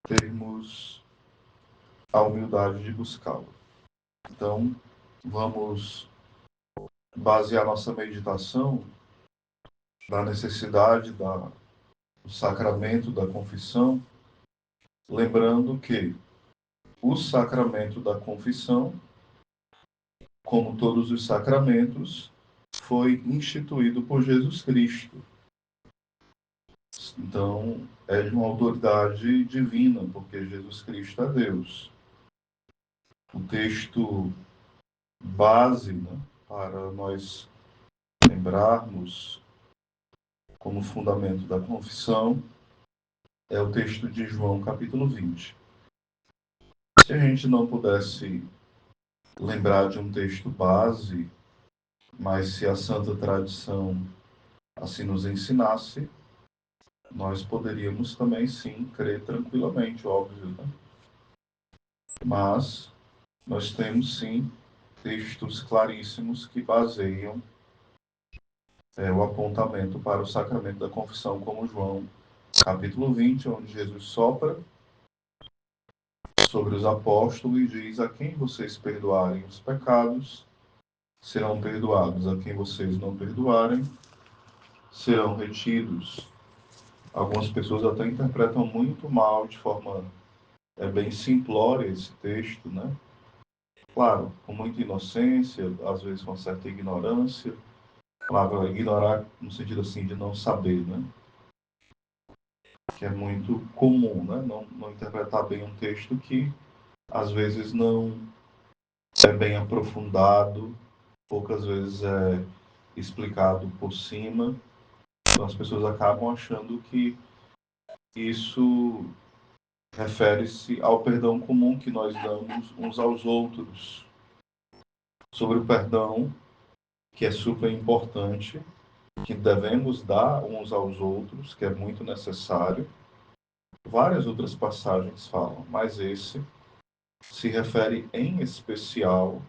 termos a humildade de buscá-lo. Então, vamos basear nossa meditação na necessidade do sacramento da confissão, lembrando que o sacramento da confissão, como todos os sacramentos, foi instituído por Jesus Cristo. Então, é de uma autoridade divina, porque Jesus Cristo é Deus. O texto base, né, para nós lembrarmos como fundamento da confissão é o texto de João, capítulo 20. Se a gente não pudesse lembrar de um texto base, mas se a santa tradição assim nos ensinasse, nós poderíamos também sim crer tranquilamente, óbvio, né? Mas nós temos sim textos claríssimos que baseiam o apontamento para o sacramento da confissão, como João, capítulo 20, onde Jesus sopra sobre os apóstolos e diz: a quem vocês perdoarem os pecados, serão perdoados; a quem vocês não perdoarem, serão retidos. Algumas pessoas até interpretam muito mal, de forma bem simplória esse texto, né? Claro, com muita inocência, às vezes com certa ignorância. A palavra ignorar no sentido assim de não saber, né? Que é muito comum, né? Não interpretar bem um texto que às vezes não é bem aprofundado, poucas vezes é explicado por cima. Então as pessoas acabam achando que isso refere-se ao perdão comum que nós damos uns aos outros. Sobre o perdão, que é super importante, que devemos dar uns aos outros, que é muito necessário. Várias outras passagens falam, mas esse se refere em especial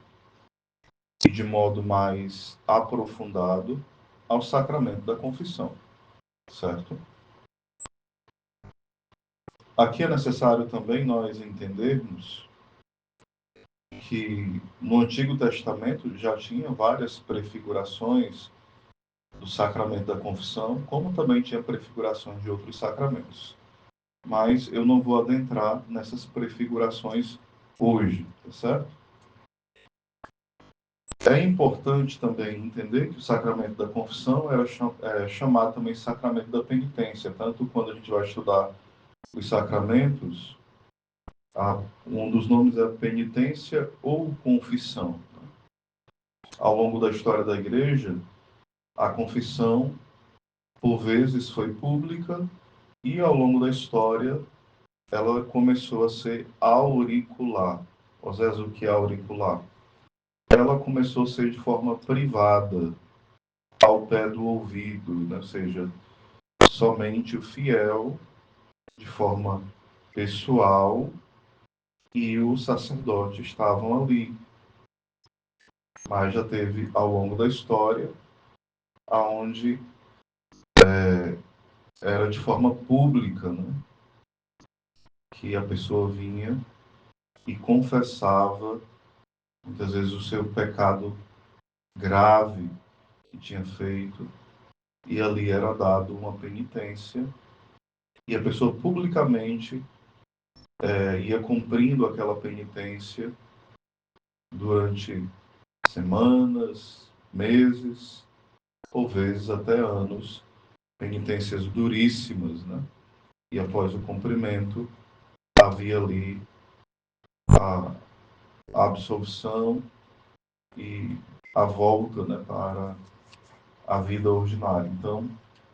e de modo mais aprofundado ao sacramento da confissão, certo? Aqui é necessário também nós entendermos que no Antigo Testamento já tinha várias prefigurações do sacramento da confissão, como também tinha prefigurações de outros sacramentos. Mas eu não vou adentrar nessas prefigurações hoje, tá certo? É importante também entender que o sacramento da confissão era chamado também sacramento da penitência, tanto quando a gente vai estudar os sacramentos, um dos nomes é penitência ou confissão. Ao longo da história da Igreja, a confissão, por vezes, foi pública e, ao longo da história, ela começou a ser auricular. Osés, o que é auricular? Ela começou a ser de forma privada, ao pé do ouvido, né? Ou seja, somente o fiel, de forma pessoal, e o sacerdote estavam ali. Mas já teve, ao longo da história, aonde era de forma pública, né? Que a pessoa vinha e confessava, muitas vezes, o seu pecado grave que tinha feito, e ali era dado uma penitência, e a pessoa publicamente ia cumprindo aquela penitência durante semanas, meses, ou vezes até anos, penitências duríssimas, né? E após o cumprimento, havia ali a absolvição e a volta, né, para a vida ordinária. Então,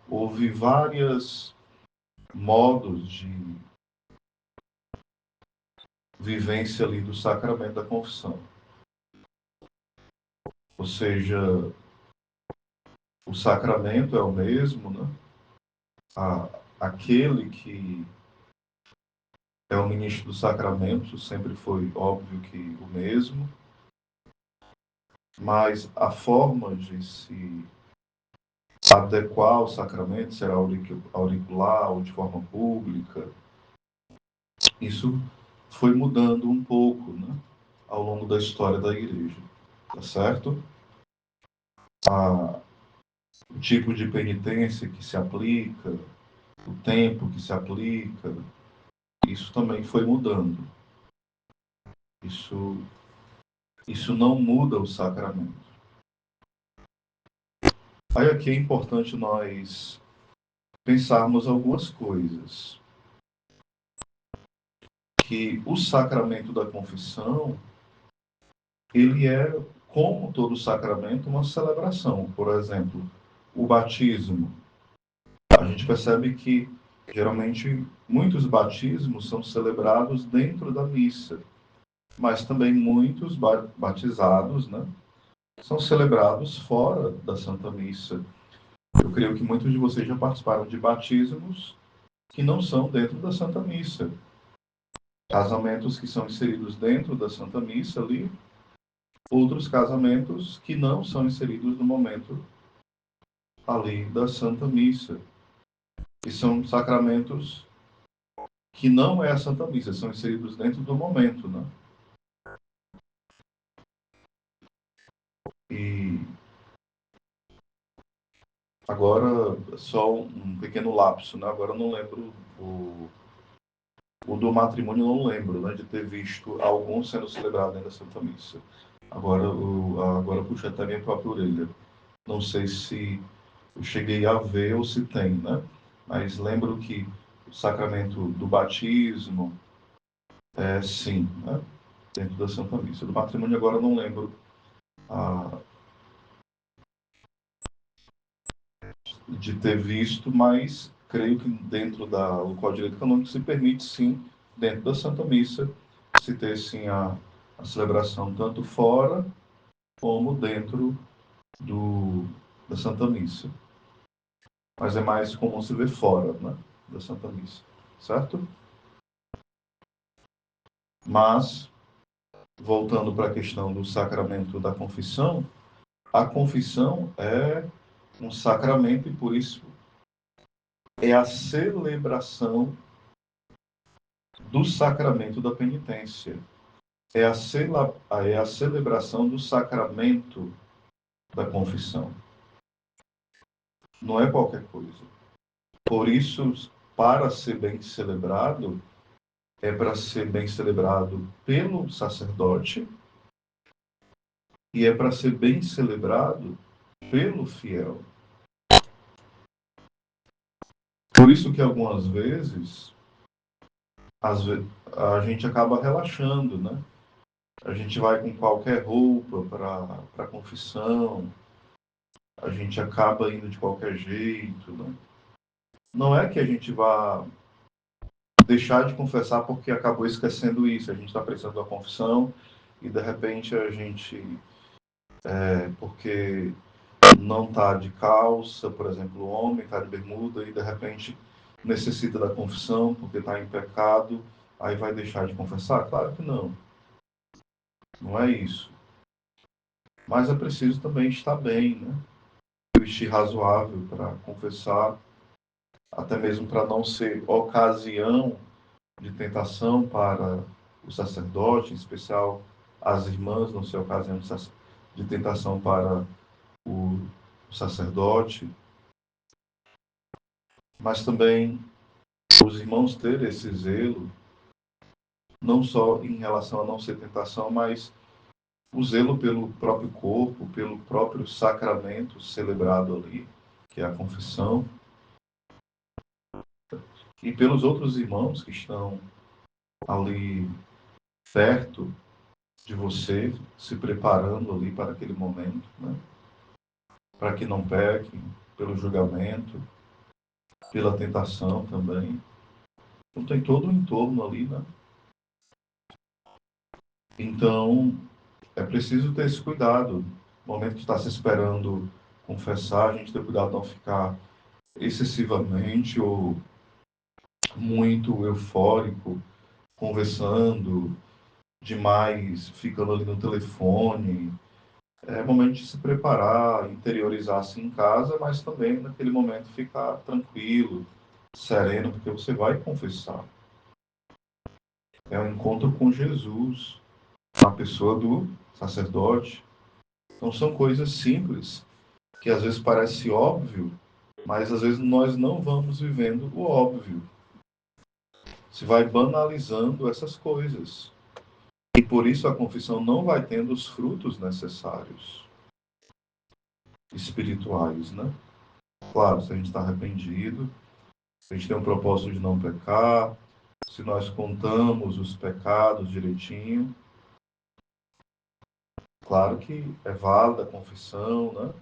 houve vários modos de vivência ali do sacramento da confissão. Ou seja, o sacramento é o mesmo, né? Aquele que é o ministro do sacramento sempre foi, óbvio, que o mesmo, mas a forma de se adequar ao sacramento será auricular ou de forma pública. Isso foi mudando um pouco, né, ao longo da história da igreja, tá certo? O tipo de penitência que se aplica, o tempo que se aplica, isso também foi mudando. Isso não muda o sacramento. Aí aqui é importante nós pensarmos algumas coisas. Que o sacramento da confissão, ele é, como todo sacramento, uma celebração. Por exemplo, o batismo. A gente percebe que, geralmente, muitos batismos são celebrados dentro da missa, mas também muitos batizados, né, são celebrados fora da Santa Missa. Eu creio que muitos de vocês já participaram de batismos que não são dentro da Santa Missa. Casamentos que são inseridos dentro da Santa Missa ali, outros casamentos que não são inseridos no momento ali da Santa Missa. E são sacramentos que não é a Santa Missa, são inseridos dentro do momento, né? E agora, só um pequeno lapso, né? Agora eu não lembro o do matrimônio, eu não lembro, né, de ter visto algum sendo celebrado dentro da Santa Missa. Agora puxa até minha própria orelha. Não sei se eu cheguei a ver ou se tem, né? Mas lembro que o sacramento do batismo é sim, né? Dentro da Santa Missa. Do matrimônio agora eu não lembro ah, de ter visto, mas creio que dentro do Código de Direito Canônico se permite sim, dentro da Santa Missa, se ter sim a celebração tanto fora como dentro da Santa Missa. Mas é mais comum se ver fora, né, da Santa Missa, certo? Mas, voltando para a questão do sacramento da confissão, a confissão é um sacramento e por isso é a celebração do sacramento da penitência. É a celebração do sacramento da confissão. Não é qualquer coisa. Por isso, para ser bem celebrado, é para ser bem celebrado pelo sacerdote e é para ser bem celebrado pelo fiel. Por isso que algumas vezes a gente acaba relaxando, né? A gente vai com qualquer roupa para a confissão, a gente acaba indo de qualquer jeito, né? Não é que a gente vá deixar de confessar porque acabou esquecendo isso. A gente está precisando da confissão e de repente a gente, porque não está de calça, por exemplo, o homem está de bermuda e de repente necessita da confissão porque está em pecado, aí vai deixar de confessar? Claro que não. Não é isso. Mas é preciso também estar bem, né? Vestir razoável para confessar, até mesmo para não ser ocasião de tentação para o sacerdote, em especial as irmãs, não ser ocasião de tentação para o sacerdote, mas também os irmãos terem esse zelo, não só em relação a não ser tentação, mas o zelo pelo próprio corpo, pelo próprio sacramento celebrado ali, que é a confissão, e pelos outros irmãos que estão ali perto de você, se preparando ali para aquele momento, né? Para que não pequem, pelo julgamento, pela tentação também. Então tem todo o entorno ali, né? Então é preciso ter esse cuidado. No momento que está se esperando confessar, a gente tem cuidado de não ficar excessivamente ou muito eufórico, conversando demais, ficando ali no telefone. É momento de se preparar, interiorizar-se em casa, mas também naquele momento ficar tranquilo, sereno, porque você vai confessar. é um encontro com Jesus, na pessoa do sacerdote. Então são coisas simples, que às vezes parece óbvio, mas às vezes nós não vamos vivendo o óbvio. Se vai banalizando essas coisas. E por isso a confissão não vai tendo os frutos necessários, espirituais, né? Claro, se a gente está arrependido, se a gente tem um propósito de não pecar, se nós contamos os pecados direitinho, claro que é válida a confissão, né?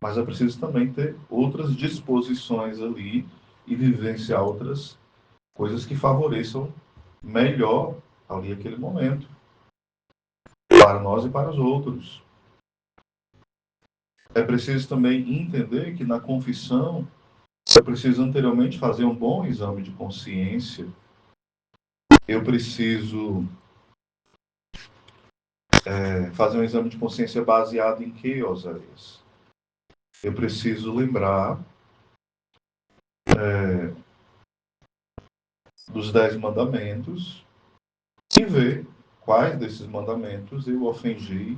Mas é preciso também ter outras disposições ali e vivenciar outras coisas que favoreçam melhor ali aquele momento, para nós e para os outros. É preciso também entender que na confissão eu preciso anteriormente fazer um bom exame de consciência. Eu preciso fazer um exame de consciência baseado em que, Oséias? Eu preciso lembrar dos 10 mandamentos e ver quais desses mandamentos eu ofendi,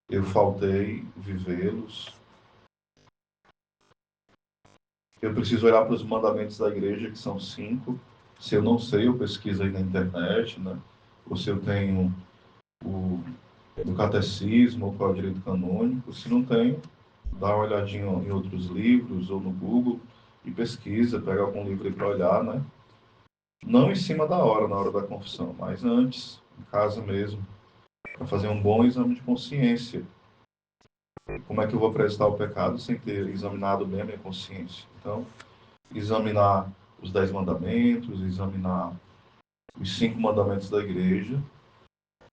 eu faltei vivê-los. Eu preciso olhar para os mandamentos da igreja, que são 5. Se eu não sei, eu pesquiso aí na internet, né? Ou se eu tenho o do catecismo, ou qual é o direito canônico. Se não tenho, dá uma olhadinha em outros livros ou no Google e pesquisa, pega algum livro aí para olhar, né? Não em cima da hora, na hora da confissão, mas antes, em casa mesmo, para fazer um bom exame de consciência. Como é que eu vou prestar o pecado sem ter examinado bem a minha consciência? Então, examinar os 10 mandamentos, examinar os 5 mandamentos da igreja,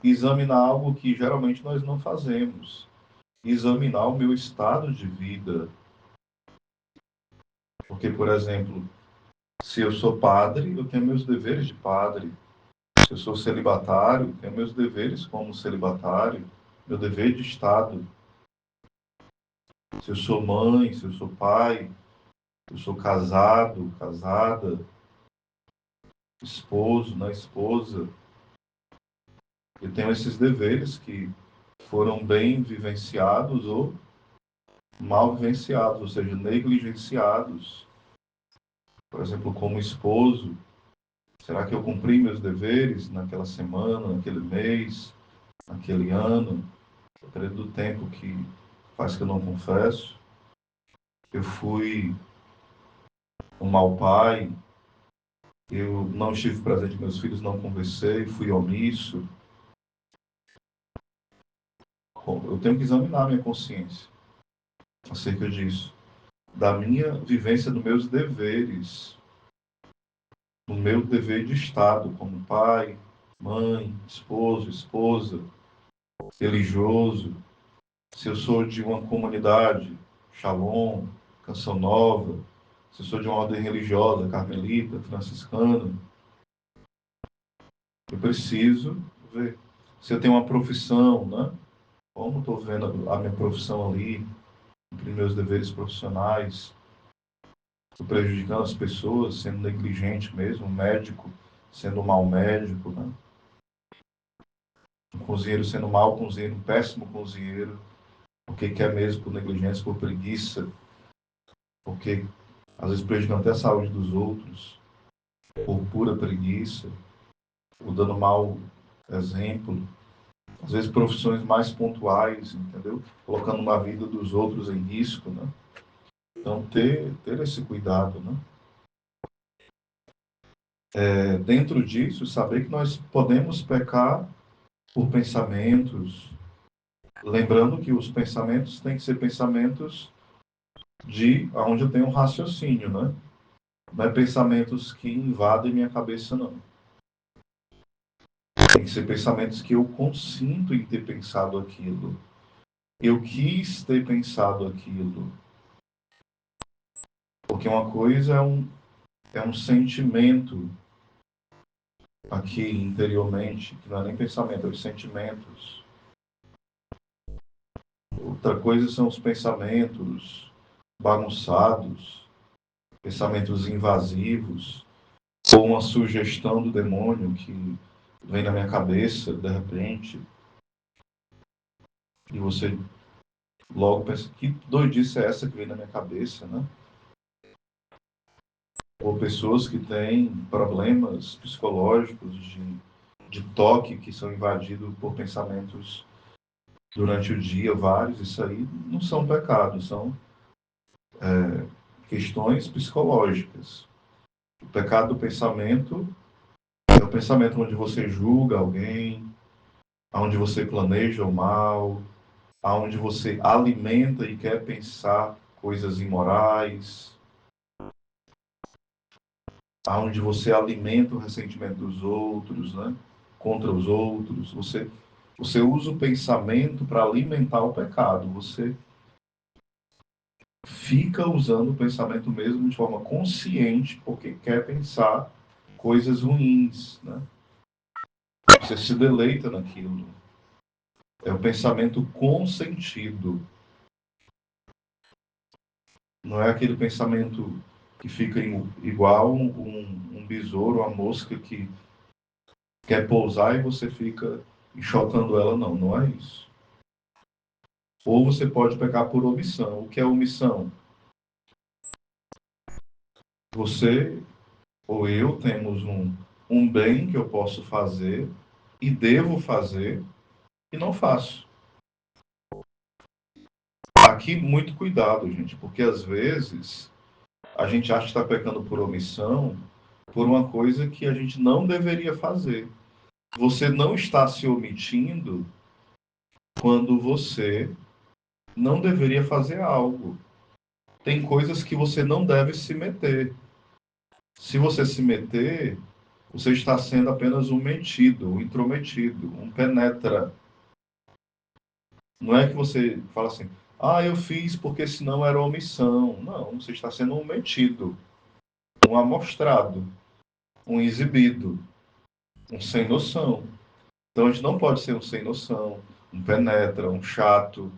examinar algo que geralmente nós não fazemos, examinar o meu estado de vida. Porque, por exemplo, se eu sou padre, eu tenho meus deveres de padre. Se eu sou celibatário, eu tenho meus deveres como celibatário, meu dever de Estado. Se eu sou mãe, se eu sou pai, se eu sou casado, casada, esposo, né, esposa, eu tenho esses deveres que foram bem vivenciados ou mal vivenciados, ou seja, negligenciados. Por exemplo, como esposo, será que eu cumpri meus deveres naquela semana, naquele mês, naquele ano, no período do tempo que faz que eu não confesso? Eu fui um mau pai, eu não estive presente com meus filhos, não conversei, fui omisso. Eu tenho que examinar minha consciência acerca disso, da minha vivência dos meus deveres, no meu dever de Estado, como pai, mãe, esposo, esposa, religioso. Se eu sou de uma comunidade, Shalom, Canção Nova, se eu sou de uma ordem religiosa, carmelita, franciscana, eu preciso ver. Se eu tenho uma profissão, né? Como estou vendo a minha profissão ali, cumprir meus deveres profissionais, estou prejudicando as pessoas, sendo negligente mesmo, médico sendo um mau médico, né? Um cozinheiro sendo um mau cozinheiro, um péssimo cozinheiro, porque quer mesmo por negligência, por preguiça, porque às vezes prejudicando até a saúde dos outros, por pura preguiça, ou dando mau exemplo. Às vezes profissões mais pontuais, entendeu? Colocando a vida dos outros em risco, né? Então, ter esse cuidado, né? Dentro disso, saber que nós podemos pecar por pensamentos, lembrando que os pensamentos têm que ser pensamentos de onde eu tenho um raciocínio, né? Não é pensamentos que invadem minha cabeça, não. Tem que ser pensamentos que eu consinto em ter pensado aquilo. Eu quis ter pensado aquilo. Porque uma coisa é um sentimento aqui interiormente, que não é nem pensamento, é os sentimentos. Outra coisa são os pensamentos bagunçados, pensamentos invasivos, ou uma sugestão do demônio que vem na minha cabeça, de repente, e você logo pensa, que doidice é essa que vem na minha cabeça, né? Ou pessoas que têm problemas psicológicos de toque, que são invadidos por pensamentos durante o dia, vários, isso aí não são pecados, são questões psicológicas. O pecado do pensamento é o pensamento onde você julga alguém, onde você planeja o mal, onde você alimenta e quer pensar coisas imorais, onde você alimenta o ressentimento dos outros, né? Contra os outros. Você usa o pensamento para alimentar o pecado. Você fica usando o pensamento mesmo de forma consciente, porque quer pensar coisas ruins, né? Você se deleita naquilo. É o pensamento consentido. Não é aquele pensamento que fica igual um besouro, uma mosca que quer pousar e você fica enxotando ela. Não, não é isso. Ou você pode pecar por omissão. O que é omissão? Você ou eu temos um bem que eu posso fazer e devo fazer e não faço. Aqui, muito cuidado, gente, porque às vezes a gente acha que está pecando por omissão por uma coisa que a gente não deveria fazer. Você não está se omitindo quando você não deveria fazer algo. Tem coisas que você não deve se meter. Se você se meter, você está sendo apenas um metido, um intrometido, um penetra. Não é que você fala assim, eu fiz porque senão era omissão. Não, você está sendo um metido, um amostrado, um exibido, um sem noção. Então a gente não pode ser um sem noção, um penetra, um chato.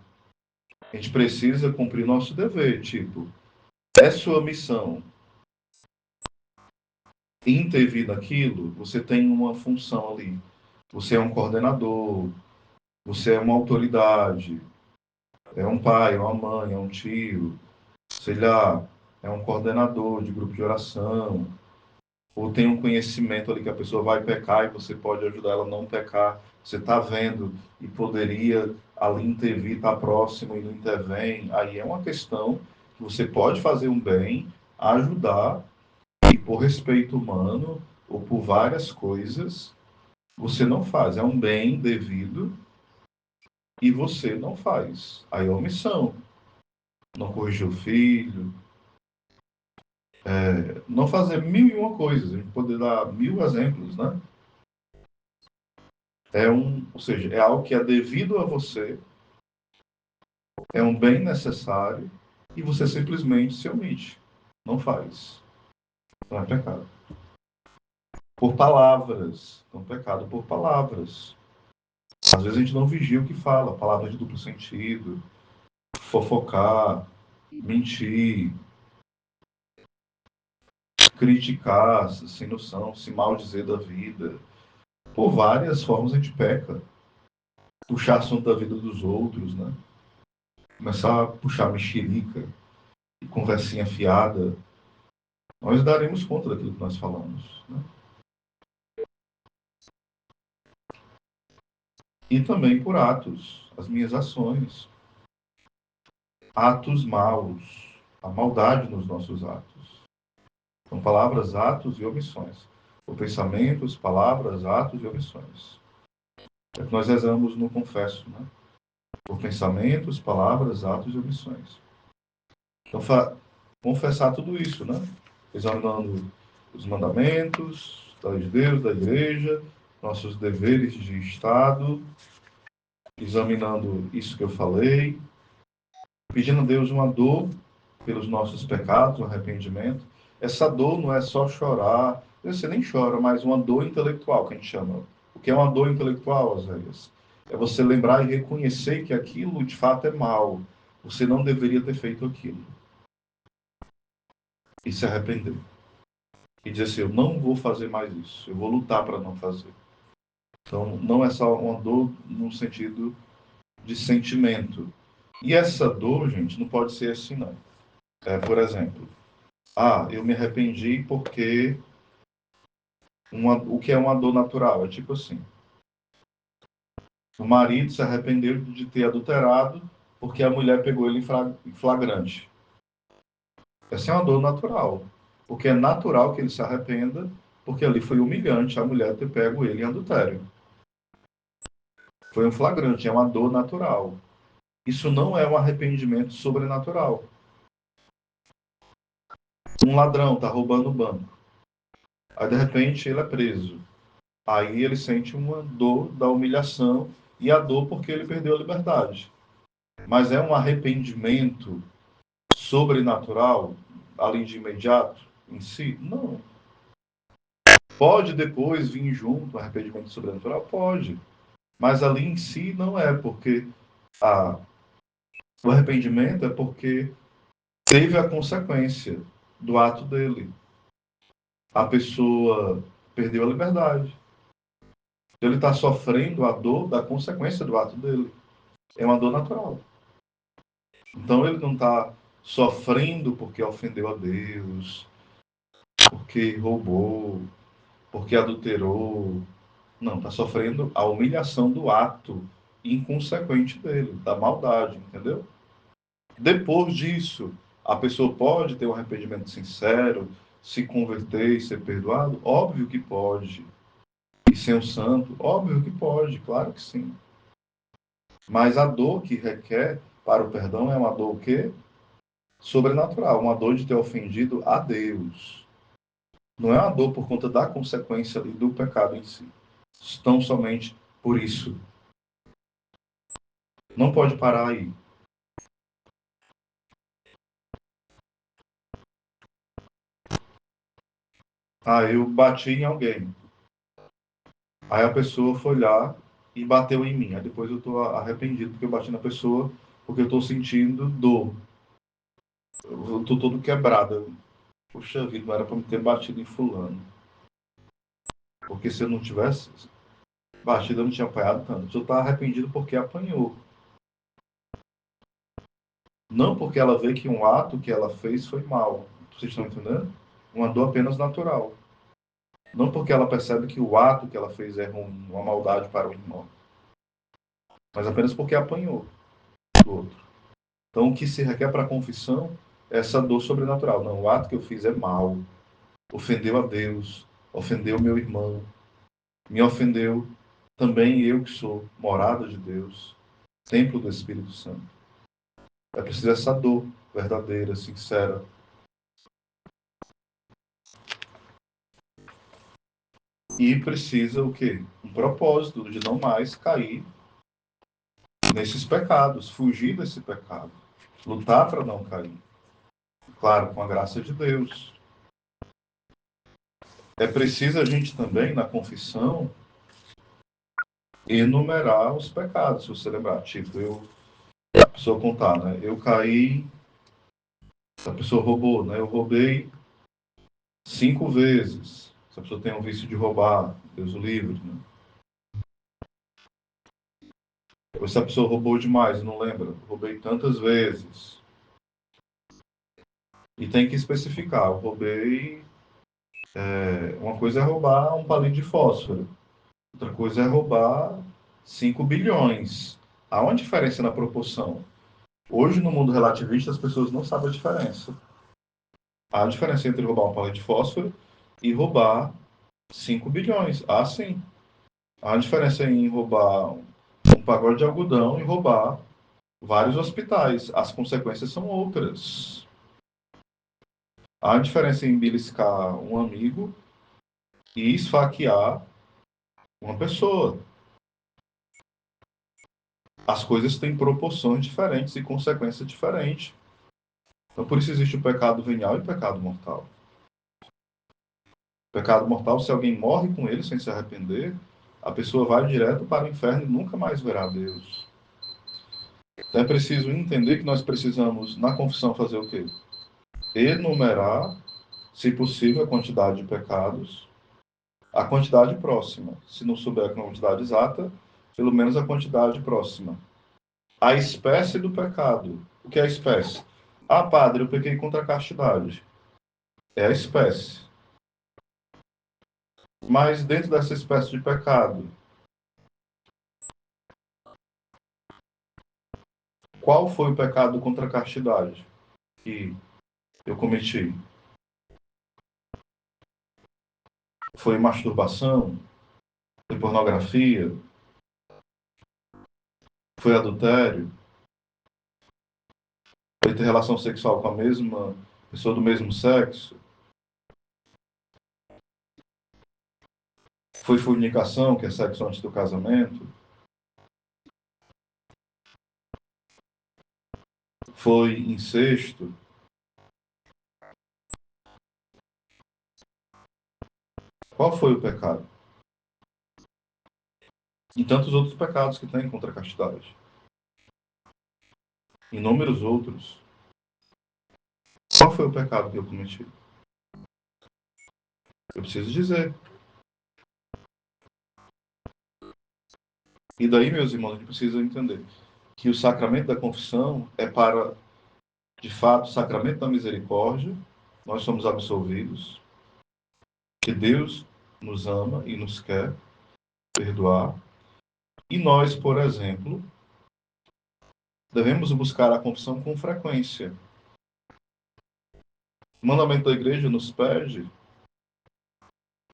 A gente precisa cumprir nosso dever, tipo, é sua missão intervir naquilo, você tem uma função ali. Você é um coordenador, você é uma autoridade, é um pai, é uma mãe, é um tio, sei lá, é um coordenador de grupo de oração, ou tem um conhecimento ali que a pessoa vai pecar e você pode ajudar ela a não pecar. Você está vendo e poderia ali intervir, estar próximo e não intervém. Aí é uma questão que você pode fazer um bem, ajudar, e por respeito humano ou por várias coisas, você não faz. É um bem devido e você não faz. Aí é omissão. Não corrigir o filho, não fazer mil e uma coisas. A gente poder dar mil exemplos, né? Ou seja, é algo que é devido a você, é um bem necessário e você simplesmente se omite. Não faz. Não é pecado. Por palavras. Não é pecado por palavras. Às vezes a gente não vigia o que fala. Palavras de duplo sentido, fofocar, mentir, criticar, sem noção, se maldizer da vida. Por várias formas a gente peca. Puxar assunto da vida dos outros, né? Começar a puxar mexerica e conversinha fiada. Nós daremos conta daquilo que nós falamos, né? E também por atos, as minhas ações. Atos maus, a maldade nos nossos atos. São palavras, atos e omissões. Por pensamentos, palavras, atos e omissões. É que nós rezamos no confesso, né? Por pensamentos, palavras, atos e omissões. Então, confessar tudo isso, né? Examinando os mandamentos da lei de Deus, da igreja, nossos deveres de Estado, examinando isso que eu falei, pedindo a Deus uma dor pelos nossos pecados, um arrependimento. Essa dor não é só chorar, você nem chora, mas uma dor intelectual, que a gente chama. O que é uma dor intelectual, Oséias? É você lembrar e reconhecer que aquilo de fato é mal. Você não deveria ter feito aquilo. E se arrepender. e dizer assim, eu não vou fazer mais isso, eu vou lutar para não fazer. Então, não é só uma dor no sentido de sentimento. E essa dor, gente, não pode ser assim, não. Por exemplo, eu me arrependi porque o que é uma dor natural? É tipo assim, o marido se arrependeu de ter adulterado porque a mulher pegou ele em flagrante. Essa é uma dor natural. Porque é natural que ele se arrependa, porque ali foi humilhante a mulher ter pego ele em adultério. Foi um flagrante, é uma dor natural. Isso não é um arrependimento sobrenatural. Um ladrão está roubando o banco. Aí, de repente, ele é preso. Aí ele sente uma dor da humilhação e a dor porque ele perdeu a liberdade. Mas é um arrependimento sobrenatural, ali de imediato, em si? Não. Pode depois vir junto um arrependimento sobrenatural? Pode. Mas ali em si não é, porque a, o arrependimento é porque teve a consequência do ato dele. A pessoa perdeu a liberdade. Ele está sofrendo a dor da consequência do ato dele. É uma dor natural. Então ele não está sofrendo porque ofendeu a Deus, porque roubou, porque adulterou. Não, está sofrendo a humilhação do ato inconsequente dele, da maldade, entendeu? Depois disso, a pessoa pode ter um arrependimento sincero, se converter e ser perdoado? Óbvio que pode. E ser um santo? Óbvio que pode, claro que sim. Mas a dor que requer para o perdão é uma dor o quê? Sobrenatural, uma dor de ter ofendido a Deus. Não é uma dor por conta da consequência e do pecado em si. Tão somente por isso. Não pode parar aí. Eu bati em alguém. Aí a pessoa foi lá e bateu em mim. Aí depois eu estou arrependido porque eu bati na pessoa, porque eu estou sentindo dor. Eu estou todo quebrado. Puxa vida, não era para me ter batido em fulano. Porque se eu não tivesse batido, eu não tinha apanhado tanto. Eu estava arrependido porque apanhou. Não porque ela vê que um ato que ela fez foi mal. Vocês estão entendendo? Uma dor apenas natural. Não porque ela percebe que o ato que ela fez é ruim, uma maldade para o irmão. Mas apenas porque apanhou do outro. Então, o que se requer para a confissão é essa dor sobrenatural. Não, o ato que eu fiz é mal. Ofendeu a Deus, ofendeu meu irmão, me ofendeu também eu que sou morada de Deus, templo do Espírito Santo. É preciso essa dor verdadeira, sincera. E precisa o quê? Um propósito de não mais cair nesses pecados, fugir desse pecado, lutar para não cair. Claro, com a graça de Deus. É preciso a gente também, na confissão, enumerar os pecados, se você lembrar. Tipo, a pessoa contar, né? Eu caí, a pessoa roubou, né? Eu roubei 5 vezes. Se a pessoa tem um vício de roubar, Deus o livre, né? Ou se a pessoa roubou demais, não lembra? Roubei tantas vezes. E tem que especificar. Eu roubei. Uma coisa é roubar um palito de fósforo. Outra coisa é roubar 5 bilhões. Há uma diferença na proporção. Hoje, no mundo relativista, as pessoas não sabem a diferença. Há a diferença entre roubar um palito de fósforo e roubar 5 bilhões. Há sim. Há a diferença em roubar um pacote de algodão e roubar vários hospitais. As consequências são outras. Há a diferença em beliscar um amigo e esfaquear uma pessoa. As coisas têm proporções diferentes e consequências diferentes. Então, por isso existe o pecado venial e o pecado mortal. O pecado mortal, se alguém morre com ele sem se arrepender, a pessoa vai direto para o inferno e nunca mais verá Deus. Então é preciso entender que nós precisamos, na confissão, fazer o quê? Enumerar Se possível, a quantidade de pecados, a quantidade próxima. Se não souber a quantidade exata, pelo menos a quantidade próxima. A espécie do pecado. O que é a espécie? Ah, padre, eu pequei contra a castidade. É a espécie. Mas dentro dessa espécie de pecado, qual foi o pecado contra a castidade que eu cometi? Foi masturbação? Foi pornografia? Foi adultério? Foi ter relação sexual com a mesma pessoa do mesmo sexo? Foi fornicação, que é sexo antes do casamento? Foi incesto? Qual foi o pecado? E tantos outros pecados que tem contra a castidade. Inúmeros outros. Qual foi o pecado que eu cometi? Eu preciso dizer. E daí, meus irmãos, a gente precisa entender que o sacramento da confissão é para, de fato, o sacramento da misericórdia. Nós somos absolvidos, que Deus nos ama e nos quer perdoar. E nós, por exemplo, devemos buscar a confissão com frequência. O mandamento da igreja nos pede,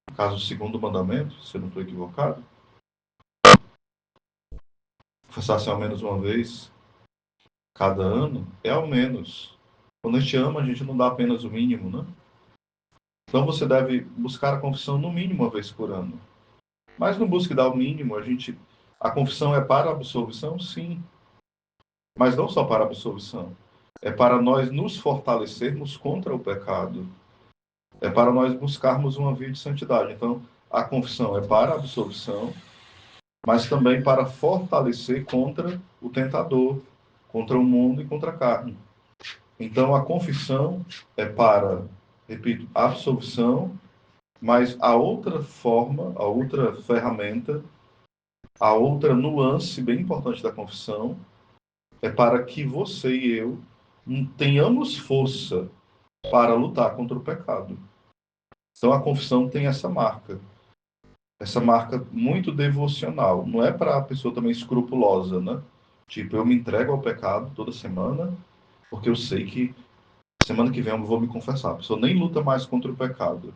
no caso do segundo mandamento, se eu não estou equivocado, confessar-se ao menos uma vez cada ano, é ao menos. Quando a gente ama, a gente não dá apenas o mínimo, né? Então você deve buscar a confissão no mínimo uma vez por ano. Mas não busque dar o mínimo, a confissão é para a absolvição, sim, mas não só para a absolvição. É para nós nos fortalecermos contra o pecado. É para nós buscarmos uma vida de santidade. Então, a confissão é para a absolvição, mas também para fortalecer contra o tentador, contra o mundo e contra a carne. Então, a confissão é para, repito, a absolvição, mas a outra forma, a outra ferramenta, a outra nuance bem importante da confissão é para que você e eu tenhamos força para lutar contra o pecado. Então, a confissão tem essa marca muito devocional. Não é para a pessoa também escrupulosa, né? Tipo, eu me entrego ao pecado toda semana, porque eu sei que semana que vem eu vou me confessar. A pessoa nem luta mais contra o pecado.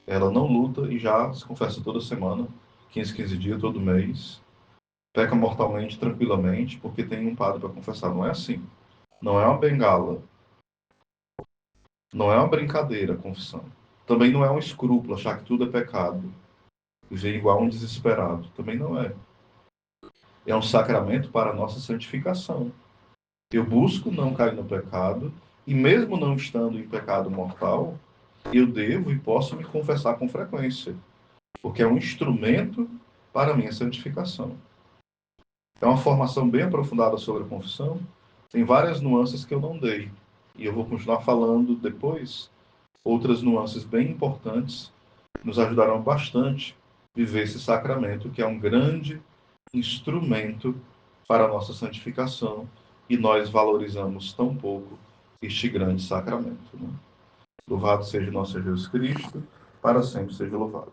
Ela não luta e já se confessa toda semana, 15 dias, todo mês. Peca mortalmente, tranquilamente, porque tem um padre para confessar. Não é assim. Não é uma bengala. Não é uma brincadeira a confissão. Também não é um escrúpulo, achar que tudo é pecado. Viver igual um desesperado. Também não é. É um sacramento para a nossa santificação. Eu busco não cair no pecado, e mesmo não estando em pecado mortal, eu devo e posso me confessar com frequência, porque é um instrumento para a minha santificação. É uma formação bem aprofundada sobre a confissão, tem várias nuances que eu não dei, e eu vou continuar falando depois, outras nuances bem importantes, que nos ajudarão bastante a viver esse sacramento, que é um grande instrumento para a nossa santificação, e nós valorizamos tão pouco este grande sacramento. Né? Louvado seja nosso Jesus Cristo, para sempre seja louvado.